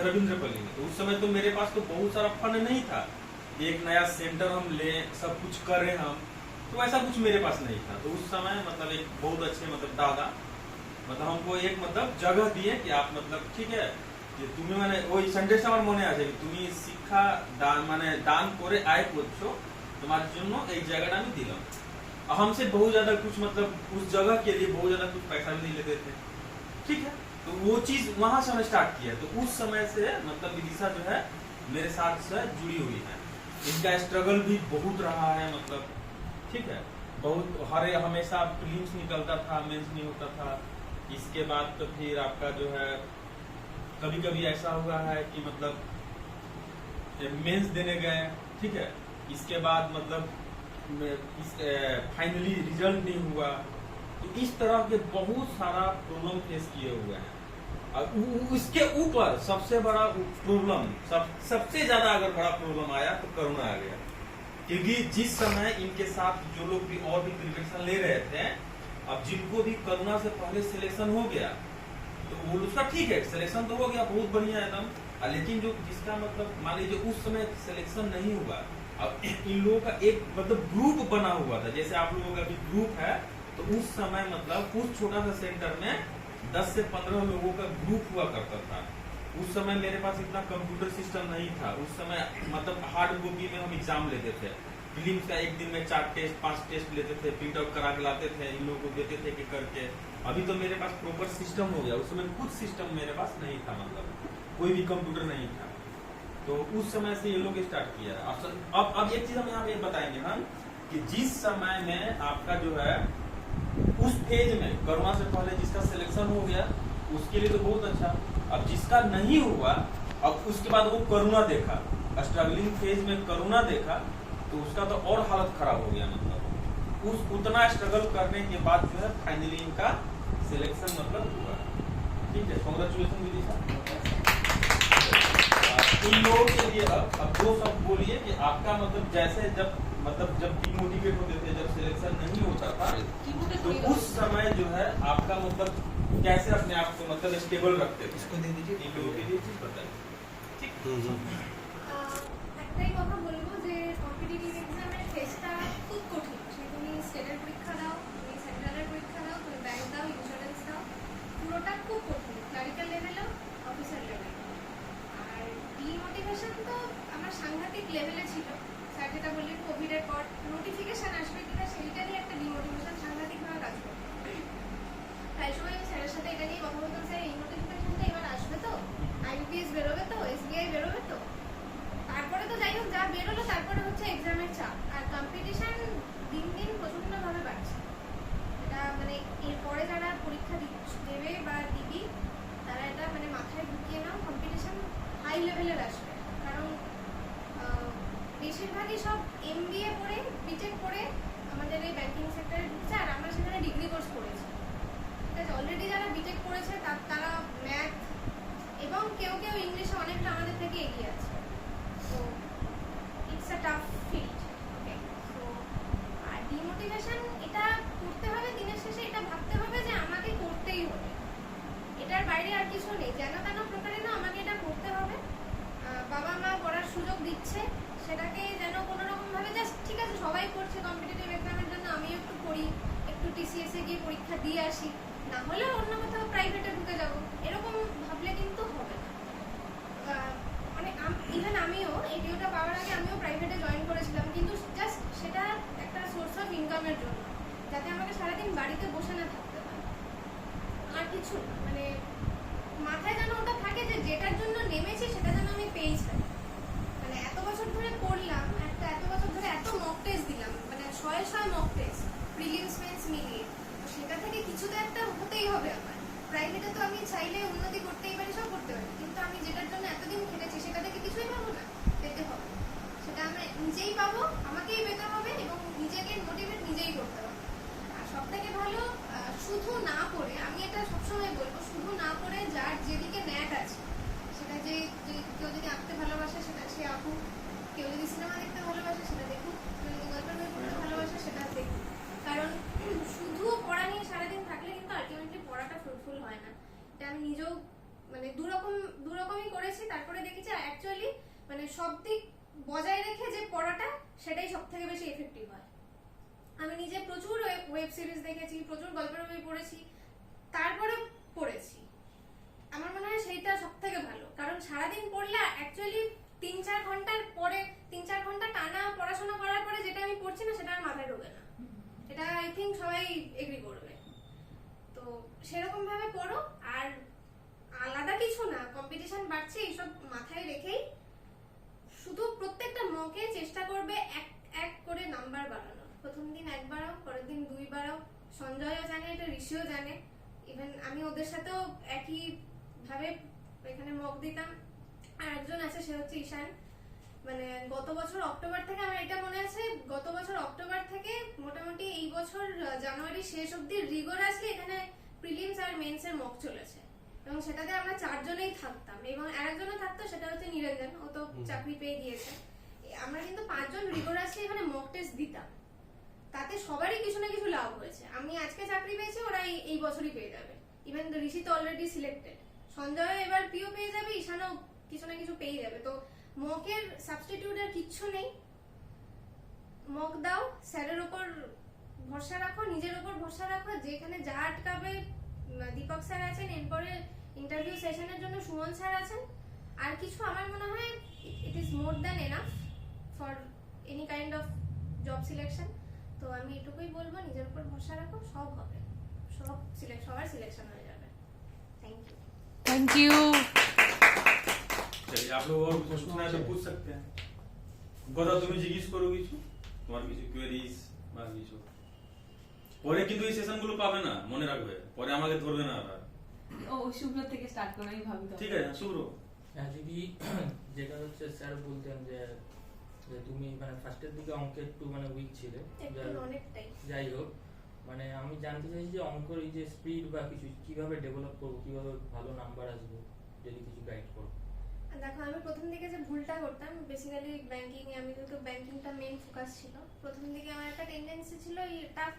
रविंद्रपल्ली में। तो उस समय तो मेरे पास तो बहुत सारा फंड नहीं था, एक नया सेंटर हम ले, सब कुछ करें हम, तो ऐसा कुछ मेरे पास नहीं था। तो उस समय मतलब एक बहुत अच्छे मतलब दादा मतलब हमको एक मतलब जगह दिए कि आप मतलब ठीक है যে তুমি মানে ওই সেন্টেন্সটা আমার মনে আছে कि তুমি শিক্ষা দান মানে দান করে আয় করছো, তোমার জন্য এই জায়গাটা আমি দিলাম। हमसे बहुत ज्यादा कुछ मतलब उस जगह के लिए बहुत ज्यादा कुछ पैसा भी नहीं लेते थे, ठीक है। तो वो चीज वहां से हमने स्टार्ट किया। तो उस समय से मतलब विदिशा जो है मेरे साथ से जुड़ी हुई है। इनका स्ट्रगल भी बहुत रहा है मतलब, ठीक है। बहुत हर हमेशा प्रीलिम्स निकलता था, मेंस नहीं होता था। इसके बाद तो फिर आपका जो है कभी कभी ऐसा हुआ है कि मतलब मेंस देने गए, ठीक है, इसके बाद मतलब फाइनली रिजल्ट नहीं हुआ। तो इस तरह के बहुत सारा प्रॉब्लम फेस किए हुए हैं। और उसके ऊपर सबसे बड़ा प्रॉब्लम सबसे ज्यादा अगर बड़ा प्रॉब्लम आया तो कोरोना आ गया। क्योंकि जिस समय इनके साथ जो लोग भी और भी प्रिपरेशन ले रहे थे, अब जिनको भी कोरोना से पहले सिलेक्शन हो गया तो वो उसका ठीक है, सिलेक्शन तो हो गया, बहुत बढ़िया एकदम। लेकिन जो जिसका मतलब मान लीजिए उस समय सिलेक्शन नहीं हुआ, अब इन लोगों का एक मतलब ग्रुप बना हुआ था, जैसे आप लोगों का भी ग्रुप है, तो उस समय मतलब उस छोटा सा सेंटर में 10 से 15 लोगों का ग्रुप हुआ करता था। उस समय मेरे पास इतना कंप्यूटर सिस्टम नहीं था। उस समय मतलब हार्ड कॉपी में हम एग्जाम लेते थे, फिल्म का एक दिन में 4 टेस्ट 5 टेस्ट लेते थे, प्रिंट आउट करा के लाते थे, इन लोगों को देते थे कि करके। अभी तो मेरे पास प्रॉपर सिस्टम हो गया, उस समय कुछ सिस्टम मेरे पास नहीं था, मतलब कोई भी कंप्यूटर नहीं था। तो उस समय से ये लोग स्टार्ट किया। अब एक चीज हम यहाँ पे बताएंगे हम कि जिस समय में आपका जो है उस फेज में कोरोना से पहले जिसका सिलेक्शन हो गया उसके लिए तो बहुत अच्छा। अब जिसका नहीं हुआ, अब उसके बाद वो कोरोना देखा, स्ट्रगलिंग फेज में कोरोना देखा, तो उसका तो और हालत खराब हो गया। मतलब उस उतना स्ट्रगल करने के बाद जो है फाइनली इनका सिलेक्शन मतलब हुआ, ठीक है। कांग्रेचुलेशन विदिशा। इन लोगों के लिए अब दो शब्द बोलिए कि आपका मतलब जैसे जब डिमोटिवेट होते थे, जब सिलेक्शन नहीं होता था, तो उस समय जो है आपका मतलब कैसे अपने आप को मतलब स्टेबल रखते थे, इसको दे दीजिए। इन लोगों के लिए चीज बताइए, ठीक। একটাই কথা বলবো যে কম্পিটিটিভ এক্সামের ফেসটা খুব কঠিন। তুমি স্টেটের পরীক্ষা দাও, তুমি সেন্ট্রালের পরীক্ষা দাও, তুমি ব্যাংক দাও, ইন্স্যুরেন্স দাও, পুরোটা খুব কঠিন, ক্লারিক্যাল লেভেলেও, অফিসার লেভেলেও। আর ডিমোটিভেশন তো আমার সাংঘাতিক লেভেলে ছিল। স্যার যেটা বললেন কোভিডের পর নোটিফিকেশন আসবে কিনা সেইটারই একটা ডিমোটিভেশন সাংঘাতিকভাবে কাজ করতো। প্রায় সময় আমি স্যারের সাথে এটা নিয়ে কথা বলতাম, স্যার এই নোটিফিকেশনটা এবার আসবে তো, আইবিপিএস বেরোবে তো, এসবিআই বেরোবে তো। তারপরে তো যাই হোক যা বেরোলো, তারপরে হচ্ছে এক্সামের চাপ আর কম্পিটিশন দিন দিন প্রচন্ডভাবে বাড়ছে। এটা মানে এরপরে যারা পরীক্ষা দেবে বা দিবি তারা এটা মানে মাথায় ঢুকিয়ে নাও, কম্পিটিশন হাই লেভেলের আসবে। কারণ বেশিরভাগই সব এমবিএ পড়ে বিটেক পড়ে আমাদের এই ব্যাংকিং সেক্টরে ঢুকছে, আর আমরা সেখানে ডিগ্রি কোর্স করেছি, ঠিক আছে। অলরেডি যারা বিটেক পড়েছে তারা ম্যাথ এবং কেউ কেউ ইংলিশে অনেকটা আমাদের থেকে এগিয়ে আছে। So it's a tough field, okay? So R demotivation এটা করতে হবে, দিনের শেষে এটা ভাবতে হবে যে আমাকে করতেই হবে, এটার বাইরে আর কিছু নেই। যেন তেন প্রকারে না আমাকে এটা করতে হবে। বাবা মা করার সুযোগ দিচ্ছে, সেটাকে যেন কোনো রকম ভাবে জাস্ট ঠিক আছে সবাই করছে কম্পিটিটিভ এক্সামের জন্য আমিও একটু করি, একটু টিসিএস এ গিয়ে পরীক্ষা দিয়ে আসি, না হলে অন্য কোথাও প্রাইভেটে ঢুকে যাবো, এরকম ভাবলে কিন্তু হবে না। মানে ইভেন আমিও এই ডিউটা পাওয়ার আগে আমিও প্রাইভেটে জয়েন করেছিলাম, কিন্তু জাস্ট সেটা একটা সোর্স অফ ইনকামের জন্য, যাতে আমাকে সারাদিন বাড়িতে বসে না থাকতে হয়, আর কিছু মানে মাথায় যেন ওটা থাকে যে যেটার জন্য নেমেছি সেটা যেন আমি পেয়ে যাই। মানে এত বছর ধরে পড়লাম, এত বছর ধরে এত মক টেস্ট দিলাম, মানে শয়ে মক টেস্ট প্রিলিমস মেন্স মিলিয়ে, তো সেটা থেকে কিছু তো একটা হতেই হবে আমার। প্রাইভেটে তো আমি চাইলে উন্নতি করতেই পারি, সব করতে পারি, কিন্তু আমি যেটার জন্য এতদিন খেটেছি সেটা থেকে কিছুই পাবো না, পেতে হবে সেটা আমি নিজেই পাবো, আমাকেই পেতে হবে এবং নিজেকে মোটিভেট নিজেই করতে হবে। আর সব থেকে ভালো শুধু না পড়ে, আমি এটা সবসময় বলবো, শুধু না পড়ে যার যেদিকে ন্যাক আছে সব দিক বজায় রেখে যে পড়াটা সেটাই সব থেকে বেশি এফেক্টিভ হয়। আমি নিজে প্রচুর ওয়েব সিরিজ দেখেছি, প্রচুর গল্পের বই পড়েছি, তারপরে পড়েছি। আমার মনে হয় সেইটা সব থেকে ভালো, কারণ সারাদিন পড়লে অ্যাকচুয়ালি 3-4 ঘন্টার পরে 3-4 ঘন্টা টানা পড়াশোনা করার পরে যেটা আমি পড়ছি না সেটা আর মাথায় ঢোকে না। এটা আই থিঙ্ক সবাই এগ্রি করবে। তো সেরকম ভাবে পড়ো, আর আলাদা কিছু না, কম্পিটিশন বাড়ছে এইসব মাথায় রেখেই শুধু প্রত্যেকটা মকে চেষ্টা করবে এক এক করে নাম্বার বাড়ানো। প্রথম দিন 1 বাড়াও, পরের দিন 2 বাড়াও। সঞ্জয়ও জানে এটা, ঋষিও জানে, ইভেন আমি ওদের সাথেও একই ভাবে এখানে মক দিতাম। আর একজন আছে, সে হচ্ছে ঈশান। মানে গত বছর অক্টোবর থেকে, আমার এটা মনে আছে, গত বছর অক্টোবর থেকে মোটামুটি এই বছর জানুয়ারি শেষ অব্দি রিগোরাসলি এখানে প্রিলিমস আর মেন্স এর মক চলেছে, এবং সেটাতে আমরা 4 জনেই থাকতাম, এবং আরেকজনও থাকতো, সেটা হচ্ছে নিরঞ্জন, ও তো চাকরি পেয়ে গিয়েছে। আমরা কিন্তু 5 জন রিগোরাসলি এখানে মক টেস্ট দিতাম, তাতে সবারই কিছু না কিছু লাভ হয়েছে। আমি আজকে চাকরি পেয়েছি, ওরা এই বছরই পেয়ে যাবে। ইভেন ঋষি তো অলরেডি সিলেক্টেড, সঞ্জয় এবার পিও পেয়ে যাবে, ঈশানও কিছু না কিছু পেয়ে যাবে। তো মকের সাবস্টিটিউট আর কিচ্ছু নেই। মক দাও, স্যারের উপর ভরসা রাখো, নিজের উপর ভরসা রাখো। যেখানে যা আটকাবে, দীপক স্যার আছেন, এরপরে ইন্টারভিউ সেশনের জন্য সুমন স্যার আছেন। আর কিছু আমার মনে হয় it is more than enough for any kind of job selection. তো আমি এটুকুই বলবো, নিজের উপর ভরসা রাখো, সব হবে, সবার সিলেকশন হয়ে যাবে। Thank you. चलिए, आप लोग और प्रश्न है तो पूछ सकते हैं। কথা তুমি জিজ্ঞেস করো কিছু, তোমার কিছু কোয়েরিজ বা কিছু। পরে কিন্তু এই সেশনগুলো পাবে না, মনে রাখবে, পরে আমাকে ধরবে না আর। ও শুভ্র থেকে স্টার্ট করাই ভাবি তো। ঠিক আছে শুভ্র। হ্যাঁ দিদি, যেটা হচ্ছে স্যার বলতেন যে তুমি মানে ফার্স্টের দিকে অঙ্কে একটু মানে উইক ছিলে, অনেকটাই। যাই হোক, মানে আমি জানতে চাইছি যে অঙ্কর এই যে স্পিড বা কিছু কিভাবে ডেভেলপ করবো, কিভাবে ভালো নাম্বার আসবে, যদি কিছু গাইড করো। দেখো, আমি প্রথম দিকে যে ভুলটা করতাম, বেসিক্যালি ব্যাংকিং এ, আমি যেহেতু ব্যাংকিংটা মেইন ফোকাস ছিল, প্রথম দিকে আমার একটা টেন্ডেন্সি ছিল এই টাফ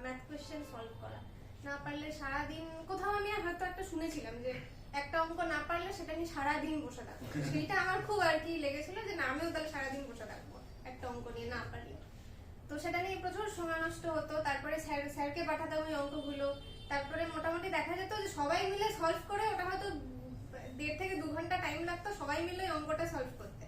ম্যাথ কোশ্চেন সলভ করা। না পারলে সারাদিন, কোথাও আমি হয়তো একটা শুনেছিলাম যে একটা অঙ্ক না পারলে সেটা নিয়ে সারাদিন বসে থাকবো। সেইটা আমার খুব আর কি লেগেছিল যে না, আমিও তাহলে সারাদিন বসে থাকবো একটা অঙ্ক নিয়ে না পারলে। তো সেটা নিয়ে প্রচুর সময় নষ্ট হতো। তারপরে স্যারকে পাঠাতাম ওই অঙ্কগুলো। তারপরে মোটামুটি দেখা যেত যে সবাই মিলে সলভ করে, ওটা হয়তো 1.5 থেকে 2 ঘন্টা টাইম লাগতো সবাই মিলে অঙ্কটা সলভ করতে।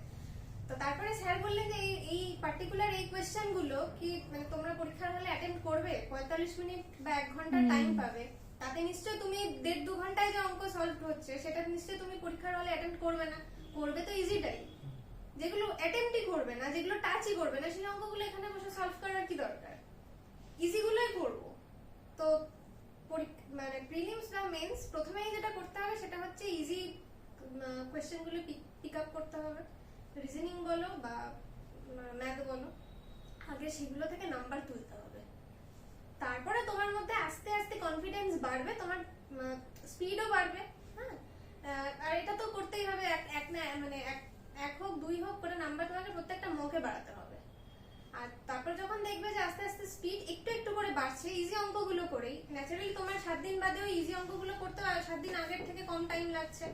তো তারপরে স্যার বললেন যে এই পার্টিকুলার এই কোয়েশ্চেন গুলো কি মানে তোমরা পরীক্ষার হলে অ্যাটেন্ড করবে, 45 মিনিট বা 1 ঘন্টা টাইম পাবে, তাতে নিশ্চয়ই তুমি 1.5-2 ঘন্টায় যে অঙ্ক সলভ হচ্ছে সেটা নিশ্চয়ই তুমি পরীক্ষার হলে অ্যাটেন্ড করবে না। করবে তো ইজিটাই, যেগুলো অ্যাটেম্পটই করবে না, যেগুলো টাচই করবে না, সেই অঙ্কগুলো এখানে বসে সলভ করার কি দরকার, ইজিগুলোই করবো। তো মানে প্রিলিমস বা মেন্স প্রথমেই যেটা করতে হবে সেটা হচ্ছে ইজি কোয়েশ্চেনগুলো পিক আপ করতে হবে। রিজনিং বলো বা ম্যাথ বলো, আগে সেগুলো থেকে নাম্বার তুলতে হবে। তারপরে তোমার মধ্যে আস্তে আস্তে কনফিডেন্স বাড়বে, তোমার স্পিডও বাড়বে। হ্যাঁ, আর এটা তো করতেই হবে, মানে 1 হোক 2 হোক করে নাম্বার তোমাকে প্রত্যেকটা মকে বাড়াতে হবে। আর তারপর যখন দেখবে যে আস্তে আস্তে স্পিড একটু একটু করে বাড়ছে, ইজি অঙ্কগুলো করেই ন্যাচারালি তোমার 7 দিন বাদেও ইজি অঙ্কগুলো করতে 7 দিন আগের থেকে কম টাইম লাগছে,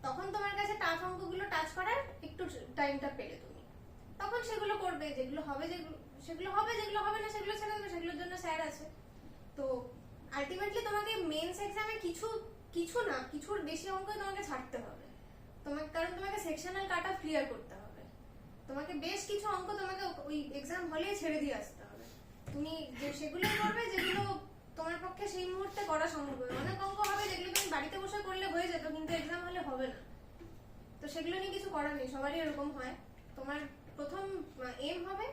তখন তোমার কাছে টাফ অঙ্কগুলো টাচ করার একটু টাইমটা পেলে তুমি তখন সেগুলো করবে। যেগুলো হবে সেগুলো হবে, যেগুলো হবে না সেগুলো ছেড়ে দেবে, সেগুলোর জন্য স্যার আছে। তো আলটিমেটলি তোমাকে মেন্স এক্সামে কিছুর বেশি অঙ্ক তোমাকে ছাড়তে হবে তোমাকে, কারণ তোমাকে সেকশনাল কাট অফ ক্লিয়ার করতে হবে। তোমাকে বেশ কিছু অঙ্ক তোমাকে ওই এক্সাম হলে ছেড়ে দিয়ে আসতে হবে। তুমি সেগুলোই করবে যেগুলো তোমার পক্ষে সেই মুহূর্তে করা সম্ভব হবে। অনেক অঙ্ক হবে যেগুলো তুমি বাড়িতে বসে করলে হয়ে যেত, কিন্তু এক্সাম হলে হবে না। তো সেগুলো নিয়ে কিছু করার নেই, সবারই এরকম হয়। তোমার প্রথম এম হবে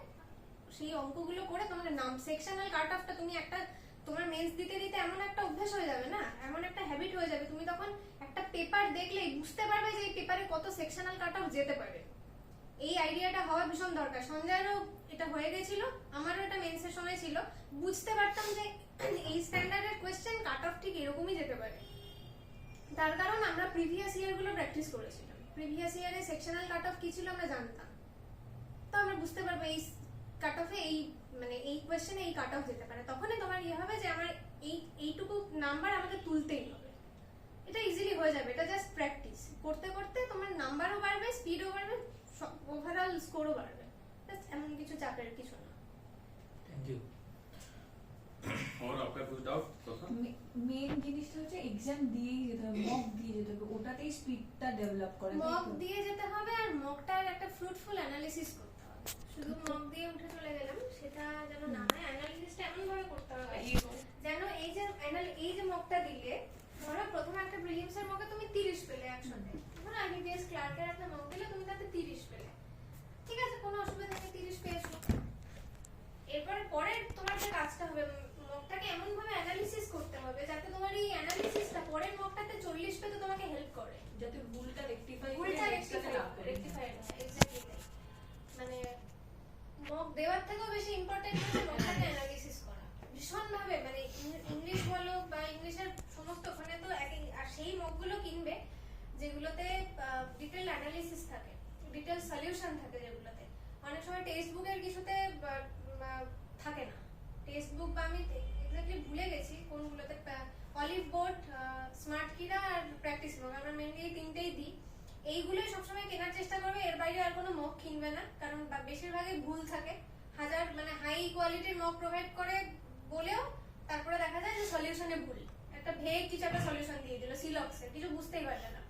সেই অঙ্কগুলো করে তোমার সেকশনাল কাট অফটা তুমি একটা তোমার মেন্স দিতে দিতে এমন একটা অভ্যাস হয়ে যাবে না, এমন একটা হ্যাবিট হয়ে যাবে, তুমি তখন একটা পেপার দেখলেই বুঝতে পারবে যে এই পেপারে কত সেকশনাল কাট অফ যেতে পারে। এই আইডিয়াটা হওয়া ভীষণ দরকার। সঞ্জয়েরও এটা হয়ে গেছিল, আমারও এটা মেন্সের সময় ছিল, বুঝতে পারতাম যে এই স্ট্যান্ডার্ডের কোয়েশ্চেন কাট অফ ঠিক এরকমই যেতে পারে। তার কারণ আমরা প্রিভিয়াস ইয়ার গুলো প্র্যাকটিস করেছিলাম, প্রিভিয়াস ইয়ারে সেকশনাল কাট অফ কি ছিল আমরা জানতাম। তো আমরা বুঝতে পারবো এই কাট অফে এই মানে এই কোয়েশ্চেনে এই কাট অফ যেতে পারে, তখনই তোমার ইয়ে হবে যে আমার এইটুকু নাম্বার আমাকে তুলতেই হবে। এটা ইজিলি হয়ে যাবে, এটা জাস্ট প্র্যাকটিস করতে করতে তোমার নাম্বারও বাড়বে, স্পিডও বাড়বে, বাড়বে। Just এমন কিছু চাপের কিছু না। Thank you. और आपका कुछ डाउट तो था? মেন জিনিসটা হচ্ছে এক্সাম দিয়েই যেতে হবে, মক দিয়ে যেতে হবে, ওটাতেই স্পিডটা ডেভেলপ করে। মক দিয়ে যেতে হবে আর মকটার একটা ফ্রুটফুল অ্যানালিসিস করতে হবে। শুধু মক দিয়ে উঠে চলে গেলাম সেটা যেন না হয়, অ্যানালিসিসটা এমন ভাবে করতে হবে যেন এই যে মকটা দিলে, ধরো প্রথমে একটা প্রিলিমস এর মকে তুমি 30 পেলে একসাথে, ধরো আইবিপিএস ক্লার্কের একটা মক দিলে তুমি তাতে 30 পেলে, ঠিক আছে, কোনো অসুবিধা নেই, 30 পেয়েছো। এরপরে পরের তোমার যে কাজটা হবে, মকটাকে এমন ভাবে অ্যানালিসিস করতে হবে যাতে তোমার এই অ্যানালিসিসটা পরের মকটাতে 40 পেতে তোমাকে হেল্প করে, যাতে ভুলটা রেকটিফাই করে ভুলটা নেক্সটটাতে না করে। রেকটিফাই হয়। এক্স্যাক্টলি তাই। মানে মক দেওয়ার থেকেও বেশি ইম্পর্টেন্ট হচ্ছে মকটাকে অ্যানালিসিস করা ভীষণ ভাবে। মানে ইংলিশ বলো বা ইংলিশের সমস্ত ওখানে তো আর সেই মকগুলো কিনবে যেগুলোতে ডিটেইল অ্যানালিসিস থাকে, ডিটেইল সলিউশন থাকে, যেগুলোতে অনেক সময় টেক্সট বুকের কিছুতে থাকে না। টেক্সট বুক বা আমি এক্স্যাক্টলি ভুলে গেছি কোনগুলোতে, অলিভ বোর্ড, স্মার্ট কিরা আর প্র্যাকটিস বুক, আমরা মেনলি এই তিনটেই দিই। এইগুলোই সবসময় কেনার চেষ্টা করবে, এর বাইরে আর কোনো মক কিনবে না, কারণ বেশিরভাগই ভুল থাকে। হাজার মানে হাই কোয়ালিটির মক প্রোভাইড করে বলেও তারপরে দেখা যায় যে সলিউশনে ভুল, একটা ভেগ কিছু একটা সলিউশন দিয়ে দিল সিলক্সের, কিছু বুঝতেই পারবে না।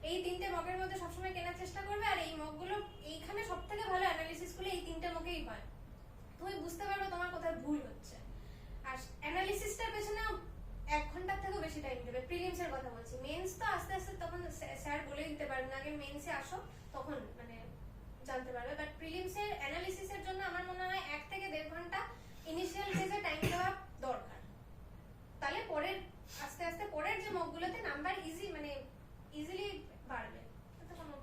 এই তিনটে মকের মধ্যে সবসময় কেনার চেষ্টা করবে, আর এই মকগুলো এইখানে সব থেকে ভালো অ্যানালিসিস গুলো এই তিনটে মকেই হয়। তুমি বুঝতে পারবে তোমার কোথায় ভুল হচ্ছে। আর অ্যানালিসিসটার পেছনে 1 ঘন্টার থেকেও বেশি টাইম দেবে। প্রিলিমস এর কথা বলছি, মেন্স তো আস্তে আস্তে তখন স্যার বলে দিতে পারবেন, আগে মেন্সে আসো তখন মানে জানতে পারবে। বাট প্রিলিমস এর অ্যানালিসিস এর জন্য আমার মনে হয় 1 থেকে 1.5 ঘন্টা ইনিশিয়াল ফেজে টাইম দেওয়া দরকার। তাহলে পরের আস্তে আস্তে পরের যে মকগুলোতে নাম্বার ইজিলি বাড়বে।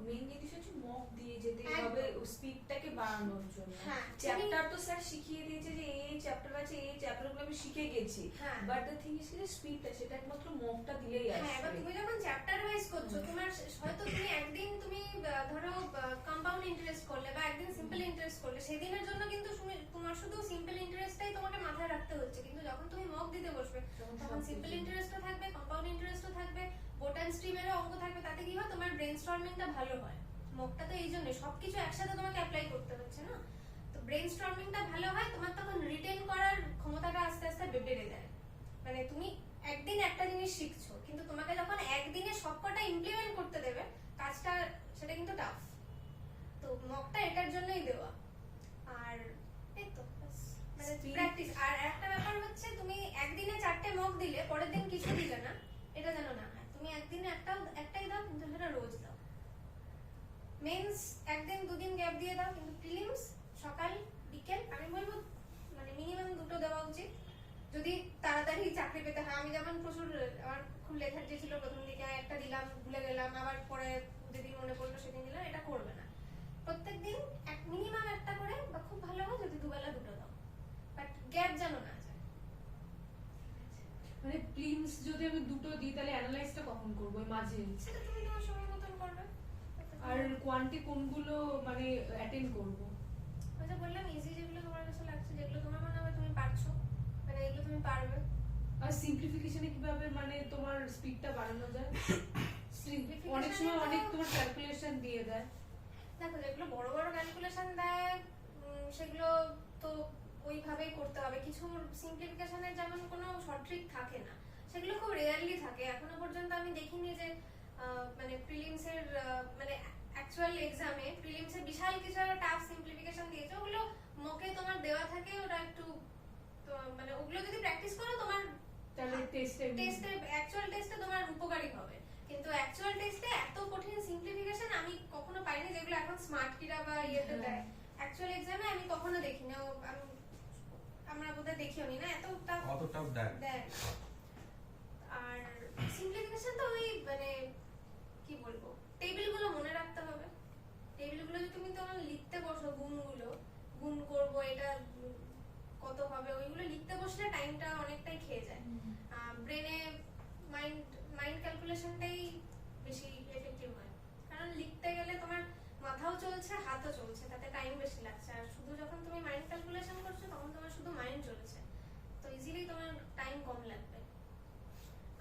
মেন জিনিস হচ্ছে মক দিয়ে যেতে হবে স্পিডটাকে বাড়ানোর জন্য। হ্যাঁ, চ্যাপ্টার তো স্যার শিখিয়ে দিয়েছে যে এই চ্যাপ্টার আছে, এই চ্যাপ্টারগুলো আমি শিখে গেছি, হ্যাঁ। বাট দ্য থিং ইজ যে স্পিডটা সেটা একমাত্র মকটা দিলেই আসবে। হ্যাঁ, এবার তুমি যখন চ্যাপ্টার ওয়াইজ করছো, তোমার হয়তো তুমি একদিন তুমি ধরো কম্পাউন্ড ইন্টারেস্ট করলে বা একদিন সিম্পল ইন্টারেস্ট করলে, সেদিনের জন্য কিন্তু তোমার শুধু সিম্পল ইন্টারেস্টটাই তোমাকে মাথায় রাখতে হচ্ছে, কিন্তু যখন তুমি মক দিতে বসবে তখন সিম্পল ইন্টারেস্টও থাকবে, কম্পাউন্ড ইন্টারেস্টও থাকবে, বোটান স্ট্রিমেরও অঙ্ক থাকবে। তাতে কি হয়, তোমার ব্রেনস্টর্মিংটা ভালো হয়। মকটা তো এই জন্য সবকিছু একসাথে তোমাকে অ্যাপ্লাই করতে হচ্ছে না, তো ব্রেনস্টর্মিংটা ভালো হয়, তোমার তখন রিটেন করার ক্ষমতাটা আস্তে আস্তে বেড়ে যায়। মানে তুমি একদিন একটা জিনিস শিখছো, কিন্তু তোমাকে যখন একদিনে সবকটা ইমপ্লিমেন্ট করতে দেবে কাজটা, সেটা কিন্তু টাফ। তো মকটা এটার জন্যই দেওয়া। আর এই তো মানে প্র্যাকটিস। আর একটা ব্যাপার হচ্ছে, তুমি একদিনে 4টে মক দিলে পরের দিন কিছু দিলে না, এটা যেন না হয়। তুমি একদিনে একটাই দাও, কিন্তু সেটা রোজ দাও। মেন্স একদিন 2 দিন গ্যাপ দিয়ে দাও, কিন্তু প্রিলিমস সকাল বিকেল আমি বলবো মানে মিনিমাম 2টো দেওয়া উচিত, যদি তাড়াতাড়ি চাকরি পেতে হয়। আমি যেমন প্রচুর, আমার খুব লেখার যে ছিল প্রথম দিকে, একটা দিলাম ভুলে গেলাম, আবার পরে যেদিন মনে পড়লো সেদিন দিলাম, এটা করবে না। প্রত্যেকদিন মিনিমাম একটা করে, বা খুব ভালো হয় যদি 2 বেলা 2টো দাও, বাট গ্যাপ যেন না যায়। মানে প্রিলিমস যদি আমি 2টো দিই তাহলে অ্যানালাইজটা কখন করব? ওই মাঝে? সেটা তুমি তোমার সময় মতন করবে। আর কোয়ান্টি কোনগুলো মানে অ্যাটেন্ড করব? ওই যে বললাম ইজি যেগুলো তোমার কাছে লাগছে, যেগুলো তোমার মনে হবে তুমি পারছো, মানে এগুলো তুমি পারবে। আর সিম্পলিফিকেশনে কিভাবে মানে তোমার স্পিডটা বাড়ানো যায়? অনেক সময় অনেক তোমার ক্যালকুলেশন দিয়ে দেয়। দেখো, যেগুলো বড় বড় ক্যালকুলেশন দেয় সেগুলো তো ওইভাবেই করতে হবে। কিছু সিম্পলিফিকেশনের যেমন কোনো শর্ট ট্রিক থাকে না, সেগুলো খুব রেয়ারলি থাকে। এখনো পর্যন্ত আমি দেখিনি যে মানে প্রিলিমসের মানে অ্যাকচুয়াল এক্সামে প্রিলিমসে বিশাল কিছু একটা টাফ সিম্পলিফিকেশন দিয়েছে। ওগুলো মকে তোমার দেওয়া থাকে, ওটা একটু মানে ওগুলো যদি প্র্যাকটিস করো তোমার তাহলে টেস্টে অ্যাকচুয়াল টেস্টে তোমার উপকারী হবে। কিন্তু অ্যাকচুয়াল টেস্টে এত কঠিন সিম্পলিফিকেশন আমি কখনো পাইনি, যেগুলো এখন স্মার্ট কিরা বা ইয়েতে দেয়। অ্যাকচুয়াল এক্সামে আমি কখনো দেখিনি, আমরা বোধহয় দেখিও নি না, এত টাফ দেয়। আর সিম্পলিফিকেশন তো ওই মানে কি বলবো, টেবিলগুলো মনে রাখতে হবে। টেবিলগুলো যদি তুমি তোমার লিখতে বসো, গুণ করবো, এটা কত হবে, ওইগুলো লিখতে বসলে টাইমটা অনেকটাই খেয়ে যায়। ব্রেনে মাইন্ড ক্যালকুলেশনটাই বেশি এফেক্টিভ হয়, কারণ লিখতে গেলে তোমার মাথাও চলছে হাতও চলছে, তাতে টাইম বেশি লাগছে। আর শুধু যখন তুমি মাইন্ড ক্যালকুলেশন করছো তখন তোমার শুধু মাইন্ড চলছে, তো ইজিলি তোমার টাইম কম লাগবে।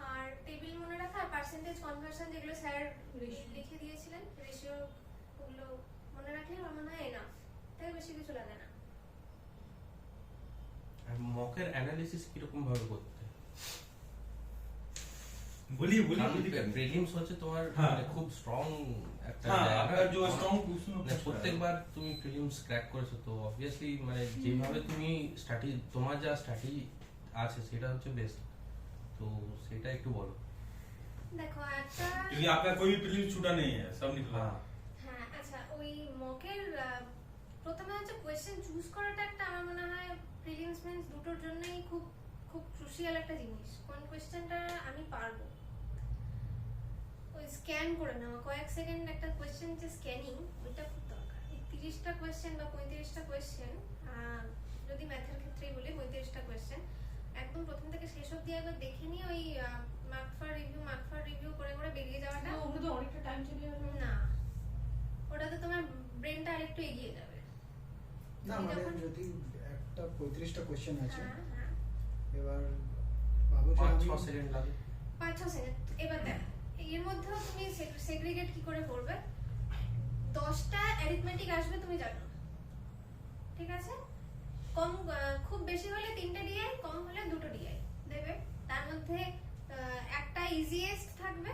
আর টেবিল মনে রাখা আর পার্সেন্টেজ কনভার্সন যেগুলো স্যার লিখে দিয়েছিলেন, রেশিও, ওগুলো মনে রাখলে আমার মনে হয় এনাফ। থেকে বেশি কিছু লাগে না। আর মকের অ্যানালিসিস কিরকম ভাবে করতে? बोलिए बोलिए প্রিলিমস হচ্ছে তোমার হ্যাঁ। মানে খুব স্ট্রং একটা हाँ জায়গা। आपका जो स्ट्रॉन्ग क्वेश्चन মানে প্রত্যেকবার তুমি প্রিলিমস ক্র্যাক করেছো তো অবভিয়াসলি মানে যেভাবে তুমি স্ট্র্যাটেজি তোমার যা স্ট্র্যাটেজি আছে সেটা হচ্ছে বেস্ট, তো সেটা একটু বলো। দেখো একটা क्योंकि आपका कोई भी प्रीलिम्स छूटा नहीं है, सब निकला। হ্যাঁ হ্যাঁ আচ্ছা, ওই মকের প্রথমে হচ্ছে কোয়েশ্চেন চুজ করাটা একটা আমার মনে হয় প্রিলিমস মেন্স দুটোর জন্যই খুব খুব ক্রুশিয়াল একটা জিনিস। কোন কোয়েশ্চেনটা আমি পারবো, ওই স্ক্যান করে নেওয়া কয়েক সেকেন্ড একটা কোয়েশ্চেন যে স্ক্যানিং, ওইটা খুব দরকার। এই 30টা কোয়েশ্চেন বা 35টা কোয়েশ্চেন, যদি ম্যাথের ক্ষেত্রেই বলি 35টা কোয়েশ্চেন একদম প্রথম থেকে শেষ অবধি একবার দেখে নিয়ে ওই মার্ক ফর রিভিউ করে করে বেরিয়ে যাওয়াটা ওগুলো তো অনেকটা টাইম চলে যাবে। না, ওটাতে তোমার ব্রেনটা আরেকটু এগিয়ে যাবে। না তুমি মানে যখন- যদি একটা 35টা কোশ্চেন আছে, হ্যাঁ হ্যাঁ এবার ভাবো যে 5-6 আমি সেকেন্ড লাগে। 5-6 সেকেন্ড। এবার দেখ এর মধ্যেও তুমি সেগ্রিগেট কি করে করবে। 10টা অ্যারিথমেটিক আসবে তুমি জানো, ঠিক আছে? কম খুব বেশি হলে 3টে ডিআই, কম হলে 2টো ডিআই দেবে। তার মধ্যে একটা ইজিয়েস্ট থাকবে,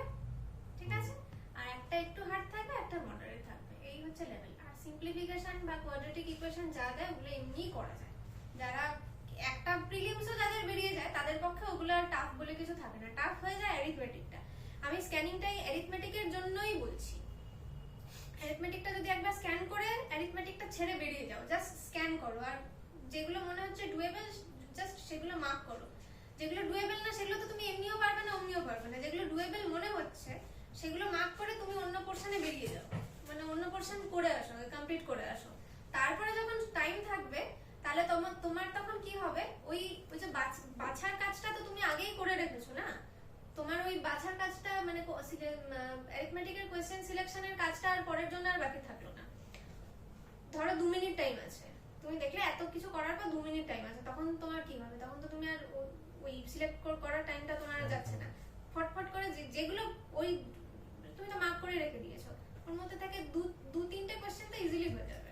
ঠিক আছে, আর একটা একটু হার্ড থাকবে, একটা মডারেট থাকবে। এই হচ্ছে লেভেল। আর সিম্পলিফিকেশন বা কোয়াড্রেটিক ইকুয়েশন যা দেয় ওগুলো এমনিই করা যায়। যারা একটা প্রিলিমসও যাদের বেরিয়ে যায় তাদের পক্ষে ওগুলো আর টাফ বলে কিছু থাকে না। টাফ হয়ে যায় অ্যারিথমেটিকটা। আমি স্ক্যানিংটাই অ্যারিথমেটিকের জন্যই বলছি। অ্যারিথমেটিকটা যদি একবার স্ক্যান করে অ্যারিথমেটিকটা ছেড়ে বেরিয়ে যাও, জাস্ট স্ক্যান করো, আর যেগুলো মনে হচ্ছে ডুয়েবল জাস্ট সেগুলো মার্ক করো। যেগুলো ডুয়েবল না সেগুলো তো তুমি এমনিও পারবে না অমনিও পারবে না। যেগুলো ডুয়েবল মনে হচ্ছে সেগুলো মার্ক করে তুমি অন্য পোরশনে বেরিয়ে যাও, মানে অন্য পোরশন করে আসো, কমপ্লিট করে আসো। তারপরে যখন টাইম থাকবে তাহলে তোমার তখন কি হবে, ওই যে বাছার কাজটা তো তুমি আগেই করে রেখেছো না। তোমার ওই বাছার কাজটা মানে অ্যারিথমেটিকের কোয়েশ্চেন সিলেকশনের কাজটা আর পরের জন্য আর বাকি থাকলো না। ধরো 2 মিনিট টাইম আছে, তুমি দেখলে এত কিছু করার পর 2 মিনিট টাইম আছে, তখন তোমার কি হবে? তখন তো তুমি আর ওই সিলেক্ট করার টাইমটা তোমার আর যাচ্ছে না। ফটফট করে যেগুলো ওই তুমি তো মার্ক করে রেখে দিয়েছো, ওর মধ্যে থেকে 2-3টে কোয়েশ্চেন তো ইজিলি হয়ে যাবে,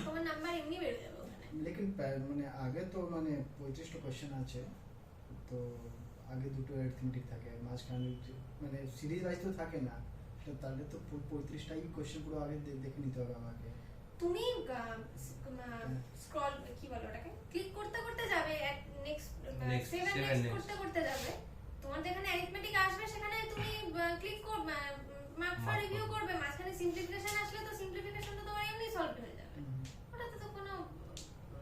তোমার নাম্বার এমনি বেড়ে যাবে ওখানে। লেকিন মানে আগে তো মানে 35টা কোশ্চেন আছে, তো আগে দুটো অ্যারিথমেটিক থাকে, মাঝখানে মানে সিরিজ ওয়াইজ তো থাকে না, তো তাহলে তো 35টাই কোশ্চেন পুরো আগে দেখে নিতে হবে আমাকে। তুমি স্ক্রল কি বলো ওটাকে, ক্লিক করতে করতে যাবে, next Next, 7 seven next next. করতে করতে যাবে। তোমার যেখানে অ্যারিথমেটিক আসবে সেখানে তুমি ক্লিক করবে, মার্ক ফর Mark রিভিউ করবে। করবে। মাঝখানে সিম্পলিফিকেশন আসলে তো সিম্পলিফিকেশন তো তোমার এমনি সলভ হয়ে যাবে। ওটাতে তো কোনো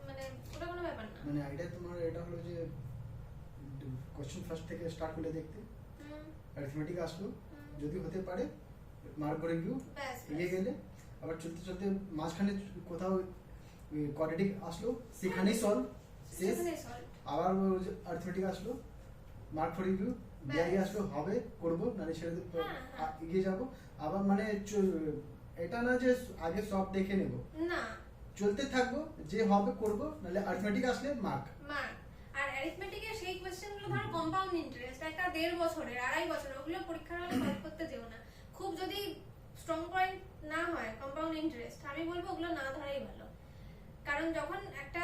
মানে ওটা কোনো ব্যাপার না। মানে আইডিয়া তোমার এটা হলো যে কোশ্চেন ফার্স্ট থেকে স্টার্ট করে দেখতে, হুম, অ্যারিথমেটিক আসলো, হুম। যদি হতে পারে মার্ক করে রিভিউ ব্যাস এগিয়ে গেলে, আবার চলতে চলতে মাঝখানে কোথাও কোয়াড্রেটিক আসলো সেখানেই সলভ শেষ, সেখানেই solve। আবার অ্যারিথমেটিক আসলো, মার্ক ফর রিভিউ ডিআই আসলো, হবে করবো নাহলে ছেড়ে হ্যাঁ, হ্যাঁ। এগিয়ে যাব। আবার মানে এটা না যে আগে সব দেখে নেব, না, চলতে থাকবো, যে হবে করবো, নাহলে অ্যারিথমেটিক আসলে মার্ক। মার্ক। আর অ্যারিথমেটিকের সেই কোশ্চেনগুলো ধরো কম্পাউন্ড ইন্টারেস্ট একটা 1.5 বছরের 2.5 বছরের, ওগুলো পরীক্ষার হলে সলভ করতে যেও না। খুব যদি স্ট্রং পয়েন্ট না হয় কম্পাউন্ড ইন্টারেস্ট, আমি বলবো ওগুলো না ধরাই ভালো। কারণ যখন একটা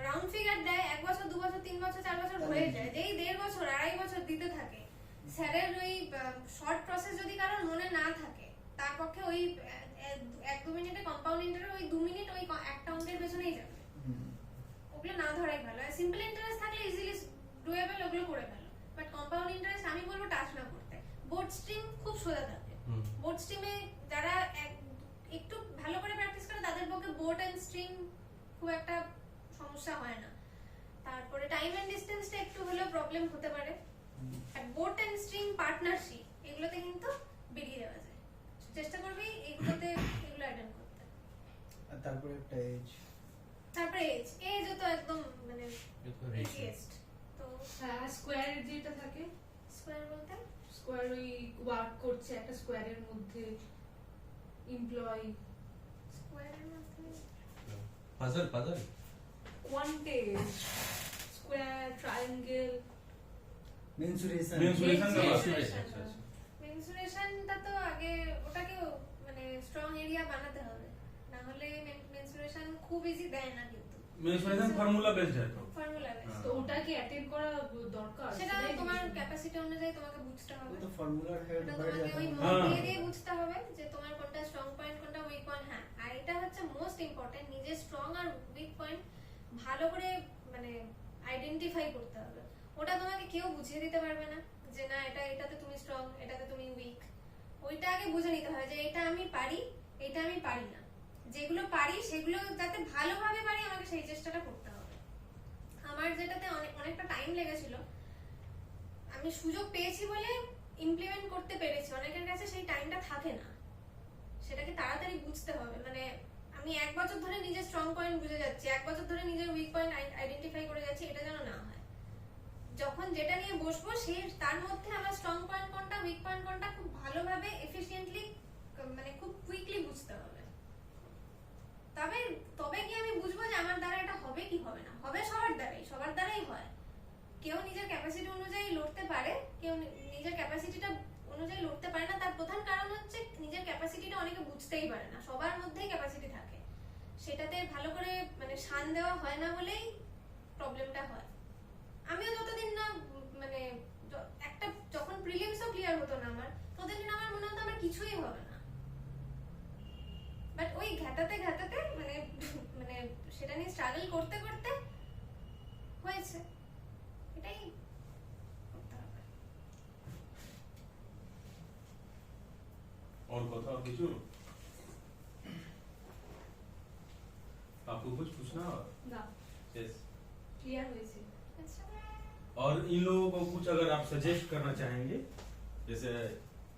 রাউন্ড ফিগার দেয় 1 বছর 2 বছর 3 বছর 4 বছর হয়ে যায়, যেই 1.5 বছর 2.5 বছর দিতে থাকে, স্যারের ওই শর্ট প্রসেস যদি কারোর মনে না থাকে, তার পক্ষে ওই 1-2 মিনিটে কম্পাউন্ড ইন্টারেস্ট ওই 2 মিনিট ওই একটা অঙ্কের পেছনেই যাবে। ওগুলো না ধরাই ভালো। আর সিম্পল ইন্টারেস্ট থাকলে ইজিলি ডুয়েবল, ওগুলো করে ভালো। বাট কম্পাউন্ড ইন্টারেস্ট আমি বলবো টাচ না করতে। বোর্ড স্ট্রিম খুব সোজা থাকে। বোর্ড স্ট্রিমে যারা একটু ভালো করে প্র্যাকটিস করে তাদের পক্ষে বোর্ড এন্ড স্ট্রিম খুব একটা সমস্যা হয় না। তারপরে টাইম এন্ড ডিসটেন্সটা একটু হলেও প্রবলেম হতে পারে। আর বোর্ড এন্ড স্ট্রিম পার্টনারশিপ এগুলোতে কিন্তু বেরিয়ে যাওয়া যায়। চেষ্টা করবি এগুলো অ্যাটেন্ড করতে। আর তারপরে একটা এজ, তারপরে এজও তো একদম মানে ইজিয়েস্ট। তো হ্যাঁ, স্কোয়ার যেটা থাকে, স্কোয়ার বলতে স্কোয়ার ওই ওয়ার্ক করছে একটা স্কোয়ারের মধ্যে, এমপ্লয়ি, স্কোয়ারের মধ্যে পাজল কোয়ান্টেজ, স্কোয়ার, ট্রায়াঙ্গেল, মেনসুরেশন। Mensuration का बात है। Mensuration। মেনসুরেশনটা তো আগে ওটাকে মানে স্ট্রং এরিয়া বানাতে হবে, না হলে মেনসুরেশন খুব ইজি দেয় না কিন্তু মেন্সুরেশন ফর্মুলা বেসড है तो ফর্মুলা বেস তো ওটা কি অ্যাটেন্ড করা দরকার সেটা সেটাই তোমার জিজ্ঞেস করছি। ক্যাপাসিটি অনুযায়ী তোমাকে বুঝতে হবে वो तो फॉर्मूला है ওটা बढ़ তোমাকে ওই जाता মন है হ্যাঁ। দিয়ে বুঝতে হবে যে তোমার কোনটা স্ট্রং পয়েন্ট কোনটা উইক পয়েন্ট। হ্যাঁ আর এটা হচ্ছে মোস্ট ইম্পর্টেন্ট, নিজের স্ট্রং আর উইক পয়েন্ট ভালো করে মানে আইডেন্টিফাই করতে হবে। ওটা তোমাকে কেউ বুঝিয়ে দিতে পারবে না যে না এটাতে তুমি স্ট্রং এটাতে তুমি উইক। ওইটা আগে বুঝে নিতে হবে যে এটা আমি পারি এটা আমি পারি না। যেগুলো পারি সেগুলো যাতে ভালোভাবে পারি আমাকে সেই চেষ্টাটা করতে হবে। আমার যেটাতে অনেকটা টাইম লেগেছিল, আমি সুযোগ পেয়েছি বলে ইমপ্লিমেন্ট করতে পেরেছি। অনেকের কাছে সেই টাইমটা থাকে না, সেটাকে তাড়াতাড়ি বুঝতে হবে। মানে আমি 1 বছর ধরে নিজের স্ট্রং পয়েন্ট বুঝে যাচ্ছি, 1 বছর ধরে নিজের উইক পয়েন্ট আইডেন্টিফাই করে যাচ্ছি, এটা যেন না হয়। যখন যেটা নিয়ে বসবো সেই তার মধ্যে আমার স্ট্রং পয়েন্ট কোনটা উইক পয়েন্ট কোনটা খুব ভালোভাবে এফিশিয়েন্টলি মানে খুব কুইকলি বুঝতে হবে। তবে কি আমি বুঝবো যে আমার দ্বারা এটা হবে কি হবে না। হবে সবার দ্বারাই হয়। কেউ নিজের ক্যাপাসিটি অনুযায়ী লড়তে পারে, কেউ নিজের ক্যাপাসিটিটা অনুযায়ী লড়তে পারে না। তার প্রধান কারণ হচ্ছে নিজের ক্যাপাসিটিটা অনেকে বুঝতেই পারে না। সবার মধ্যেই ক্যাপাসিটি থাকে, সেটাতে ভালো করে মানে শান দেওয়া হয় না বলেই প্রবলেমটা হয়। আমিও যতদিন না মানে একটা যখন প্রিলিমসও ক্লিয়ার হতো না আমার, ততদিন আমার মনে হতো আমার কিছুই হবে না। বাট ওই ঘাটাতে মানে মানে সেটা নিয়ে স্ট্রাগল করতে করতে হয়েছে। এটাই করতে হবে। और কথা और কিছু आपको कुछ पूछना और না यस ক্লিয়ার হয়েছে। আচ্ছা और इन लोगों को कुछ अगर आप सजेस्ट करना चाहेंगे, जैसे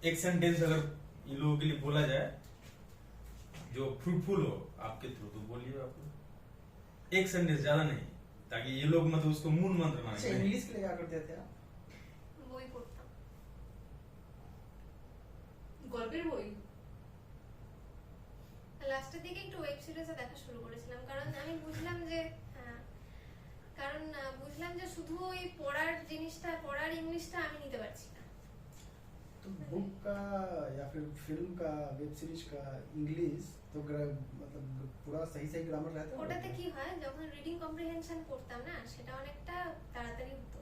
एक सेंटेंस अगर इन लोगों के लिए बोला जाए जो फ्रूटफुल हो आपके थ्रू, तो बोलिए आप लोग। एक सेंटेंस, ज्यादा नहीं, ताकि ये लोग मतलब उसको मूल मंत्र अच्छा माने। इंग्लिश के लिए क्या करते थे आप? বই পড়তাম। গল্পের বই লাস্টের দিকে একটু ওয়েব সিরিজও দেখা শুরু করেছিলাম, কারণ আমি বুঝলাম যে বুঝলাম যে শুধু ওই পড়ার জিনিসটা, পড়ার ইংলিশটা আমি নিতে পারছি না। तो बुक का या फिर फिल्म का वेब सीरीज का इंग्लिश तो मतलब पूरा सही ग्रामर रहता है ওটাতে কি হয়, যখন রিডিং কম্প্রিহেনশন করতাম না, সেটা অনেকটা তাড়াতাড়ি হতো।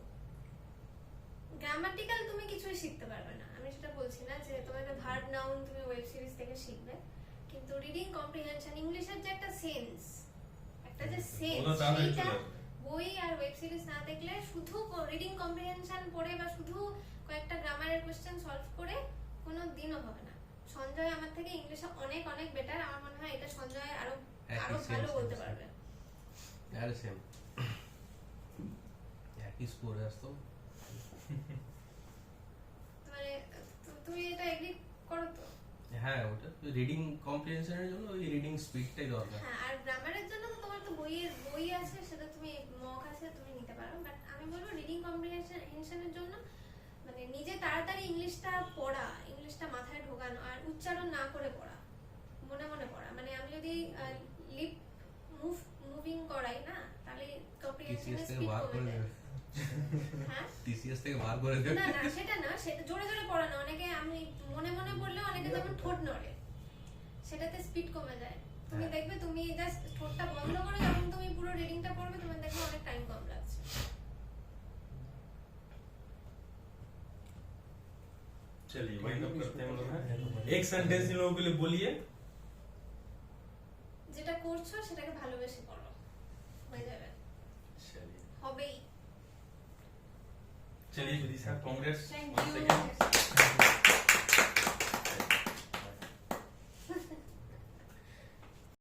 গ্রামাটিক্যাল তুমি কিছুই শিখতে পারবে না, আমি সেটা বলছি না যে তোমাকে ভার্ব নাউন তুমি ওয়েব সিরিজ থেকে শিখবে, কিন্তু রিডিং কম্প্রিহেনশন ইংলিশের যে একটা সেন্স, একটা যে সেন্স, ওটা তাড়াতাড়ি সেইটা চলে আসবে। বই আর ওয়েব সিরিজ না দেখলে, শুধু রিডিং কম্প্রিহেনশন পড়ে বা শুধু কয়েকটা গ্রামারের কোশ্চেন সলভ করে কোনো দিনও হবে না। সঞ্জয় আমার থেকে ইংলিশে অনেক অনেক বেটার। আমার মনে হয় এটা সঞ্জয় আরো ভালো বলতে পারবে। यार सेम একই স্কোর আসতো। মানে তুমি এটা এগ্রি করো তো? হ্যাঁ, ওটা রিডিং কম্প্রিহেনশনের জন্য ওই রিডিং স্পিডটাই দরকার। হ্যাঁ, আর গ্রামারের জন্য তো তোমার তো বই আছে, সেটা তুমি মক আছে তুমি নিতে পারো। বাট আমি বলবো রিডিং কম্প্রিহেনশনের জন্য মানে নিজে তাড়াতাড়ি ইংলিশটা পড়া, ইংলিশটা মাথায় ঢোকানো, আর উচ্চারণ না করে পড়া, মনে মনে পড়া। মানে আমি যদি লিপ মুভিং করাই না, তাহলে কম্প্রিহেনশনের টিসিএস থেকে স্পিড বার কমে করে যায়। দেবে। হ্যাঁ, টিসিএস থেকে বার করে দেবে। না না সেটা না, সেটা জোরে জোরে পড়া না। অনেকে আমি মনে মনে পড়লে অনেকে যেমন ঠোঁট নড়ে, সেটাতে স্পিড কমে যায়। তুমি হ্যাঁ। দেখবে তুমি জাস্ট ঠোঁটটা বন্ধ করে যখন তুমি পুরো রিডিংটা পড়বে, তুমি দেখবে অনেক টাইম কম লাগছে। चलिए वाइंड अप करते हैं हम लोग हैं। एक सेंटेंस इन लोगों के लिए बोलिए। যেটা করছো সেটাকে ভালোবেসে করো, হয়ে যাবে, चलिए হবেই। चलिए Vidisha, Congress. Thank Once you. again।